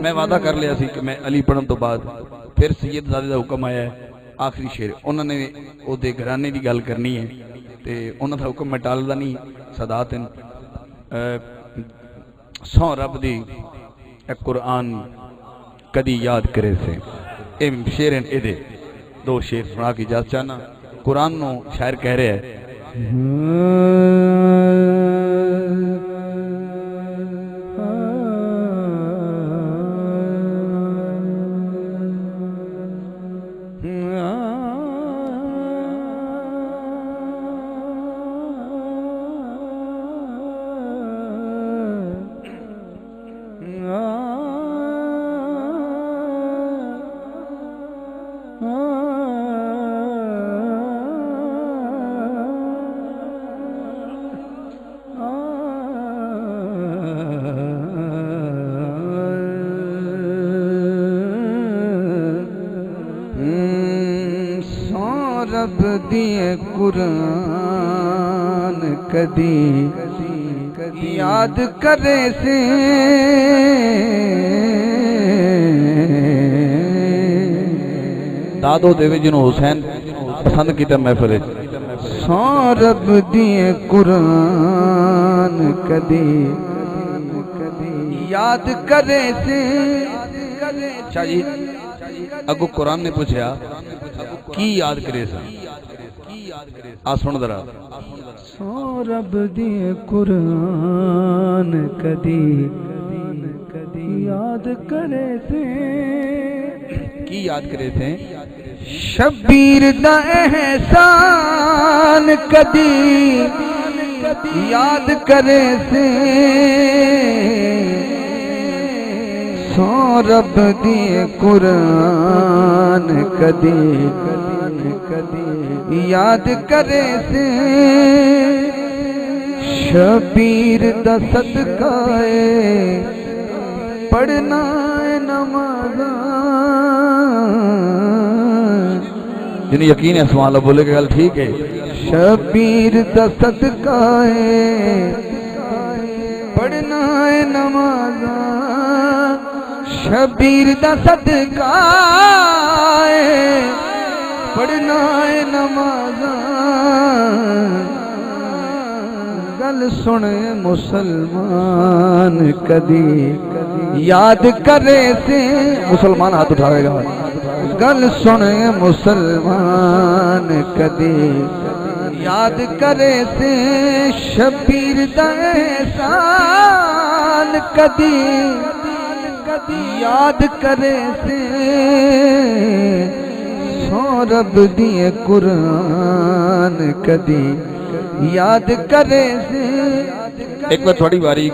میں وعدہ کر لیا سی کہ میں علی پڑھن تو بعد پھر سید زادے دا حکم آیا ہے آخری شعر انہوں نے او دے گھرانے دی گل کرنی ہے تے انہوں دا حکم میں ٹالدا نہیں صدات سو رب دی اے قرآن کدی یاد کرے سے اے شعرن اے دے دو شعر سنا کی اجازت چاہنا قرآن نو شاعر کہہ رہے ہے رب دیے قرآن کدی یاد کرے سے دادو دیوے جنہوں حسین پسند کی تب محفل ہے سو رب دیے قرآن کدی یاد کرے سے چاہیے اگو قرآن نے پوچھا کی یاد کرے سا سن ذرا سو رب دیے قرآن کدی یاد کرے سے کی یاد کرے تھے شبیر دا احسان کدی یاد کرے سے سو رب دیے قرآن کدی یاد کرے سے شبیر دا صدقہ پڑھنا نماز جنہیں یقین ہے سبحان اللہ بولے کہ گل ٹھیک ہے شبیر دا صدقہ پڑھنا نماز شبیر دا صدقہ پڑھنا نماز گل سن مسلمان کدی یاد کرے سے مسلمان ہاتھ اٹھائے گا گل سن مسلمان کدی یاد کرے سے شبیر دا احسان کدی یاد کرے سے سو رب دیے قرآن کدی یاد کرے سے ایک بار تھوڑی باری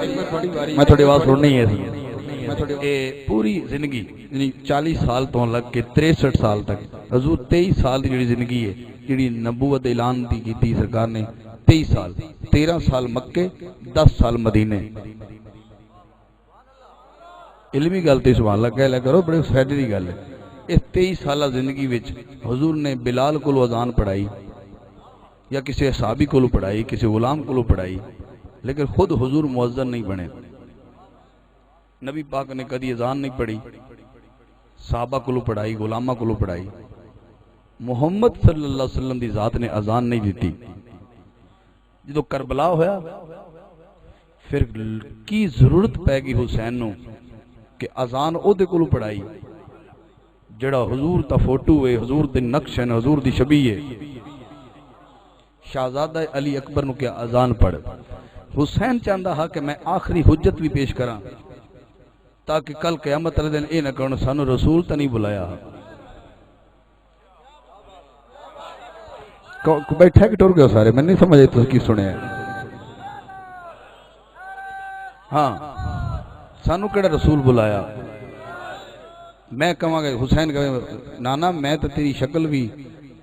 میں تھوڑی آواز سننی ہے پوری زندگی یعنی 40 سال تو لگ کے 63 سال تک حضور 23 سال دی جڑی زندگی ہے جڑی نبوت اعلان دی کیتی سرکار نے 23 سال 13 سال مکے 10 سال مدینے علمی گل تے سبحان اللہ کہہ لیا کرو بڑے فائدے دی گل ہے اس 23 سالہ زندگی وچ حضور نے بلال کو اذان پڑھائی یا کسی صحابی کو پڑھائی کسی غلام کو پڑھائی لیکن خود حضور مؤذن نہیں بنے نبی پاک نے کدی اذان نہیں پڑھی صحابہ کو پڑھائی غلامہ کو پڑھائی محمد صلی اللہ علیہ وسلم دی ذات نے اذان نہیں دیتی جدو کربلا ہویا پھر کی ضرورت پہ گئی حسین نو کہ اذان او دے کولو پڑھائی جڑا حضور تا فوٹو ہے حضور دے نقش ہے حضور دی شبیہ ہے شہزادہ علی اکبر نو کیا اذان پڑھ حسین چاہندہ ہا کہ میں آخری حجت بھی پیش کراں تاکہ کل قیامت والے دن اے نہ کہن سانو رسول تا نہیں بلایا بیٹھا کہ ٹر گئے سارے میں نہیں سمجھے تو کی سنے ہاں سانو کیڑا رسول بلایا میں کہاں گا حسین کہاں نانا میں تو تیری شکل بھی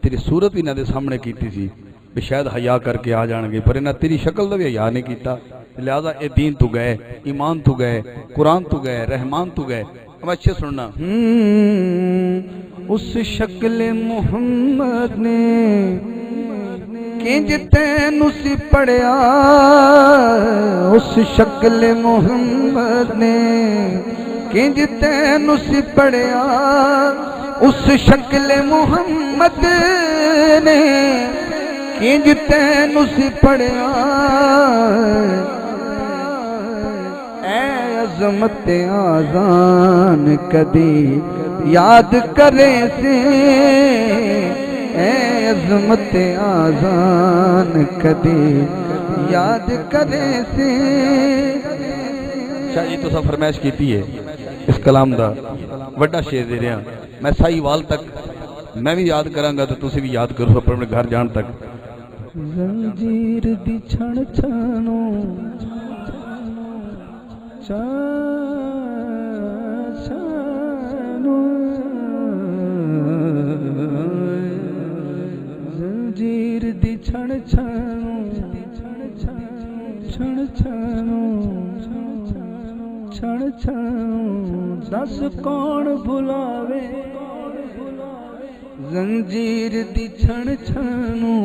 تیری صورت بھی نہ دے سامنے کیتی سی بھی شاید حیا کر کے آ جان گے پر انہاں تیری شکل دا بھی حیا نہیں کیتا لہذا اے دین تو گئے ایمان تو گئے قرآن تو گئے رحمان تو گئے اب اچھے سننا اس شکل محمد نے کنج تینو سی پڑیا اس شکل محمد نے کنج تینو سی پڑھیا اس شکل محمد نے کنج تینو سی پڑھیا اے عظمت آذان کدی یاد کرے سے اے عظمت آذان کدی یاد کرے سے شاہ جی تو فرمائش کیتی ہے اس کلام دا وڈا شیر دے رہا میں سائی وال تک میں بھی یاد کروں گا تو تسی بھی یاد کرو اپنے گھر جان تک زنجیر دی چھن چھنو زنجیر دی چھن چھنو چھن چھنو چھن چھنو دس کون بھلاوے زنجیر دی چھن چھنو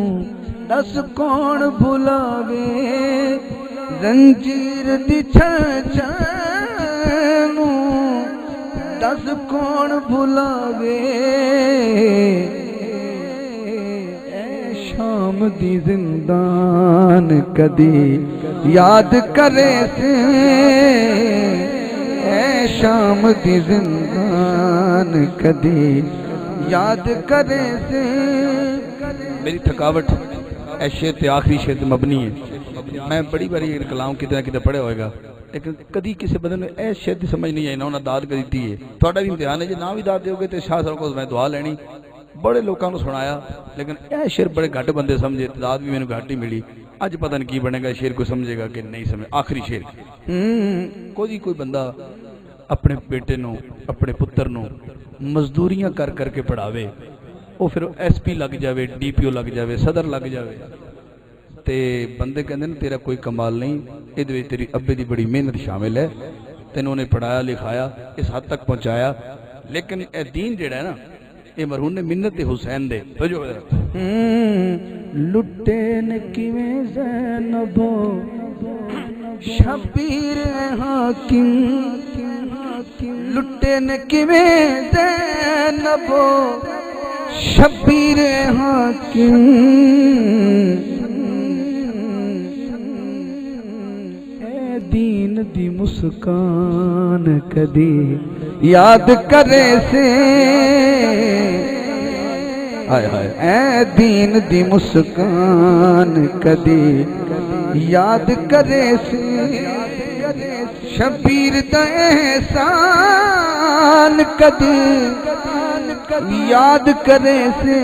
دس کون بھلاوے زنجیر دی چھن چھنو دس کون بھلاوے اے شام دی زندان کدی یاد کرے سے اے شام دی زندان کدی یاد کرے سے میری تھکاوٹ اے شیر تے آخری شیر تے مبنی ہے میں بڑی باری کلام کتنا کتنا پڑھے ہوئے گا لیکن کدی کسی بندے نے اے شیر دی سمجھ نہیں آئی نہ انہاں داد کری دی ہے تھوڑا بھی امتحان ہے جی نہ بھی داد دیو گے تے شاہ صاحب کو میں دعا لینی بڑے لوگوں کو سنایا لیکن اے شیر بڑے گھٹ بندے سمجھے داد بھی میں گھٹ ہی ملی اج پتہ نہیں کی بنے گا شیر کو سمجھے گا کہ نہیں سمجھے آخری شیر کوئی بندہ اپنے بیٹے نو اپنے پتر نو مزدوریاں کر کر کے پڑھاوے وہ پھر ایس پی لگ جاوے ڈی پی او لگ جاوے صدر لگ جاوے تے بندے کہندے نے تیرا کوئی کمال نہیں ادھر تیری ابے دی بڑی محنت شامل ہے تینوں نے پڑھایا لکھایا اس حد تک پہنچایا لیکن اے دین جڑا ہے نا یہ مرہون نے منت حسین دے لٹے نے کیویں زینبو شبیر حاکم لٹے نے کیویں زینبو شبیر حاکم اے دین دی مسکان کدی یاد کرے سے اے دین دی مسکان کدی یاد کرے سے شبیر دا احسان کدی یاد کرے سے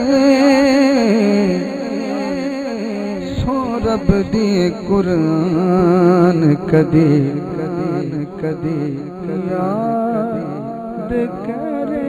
سو رب دی قرآن کدی یاد کرے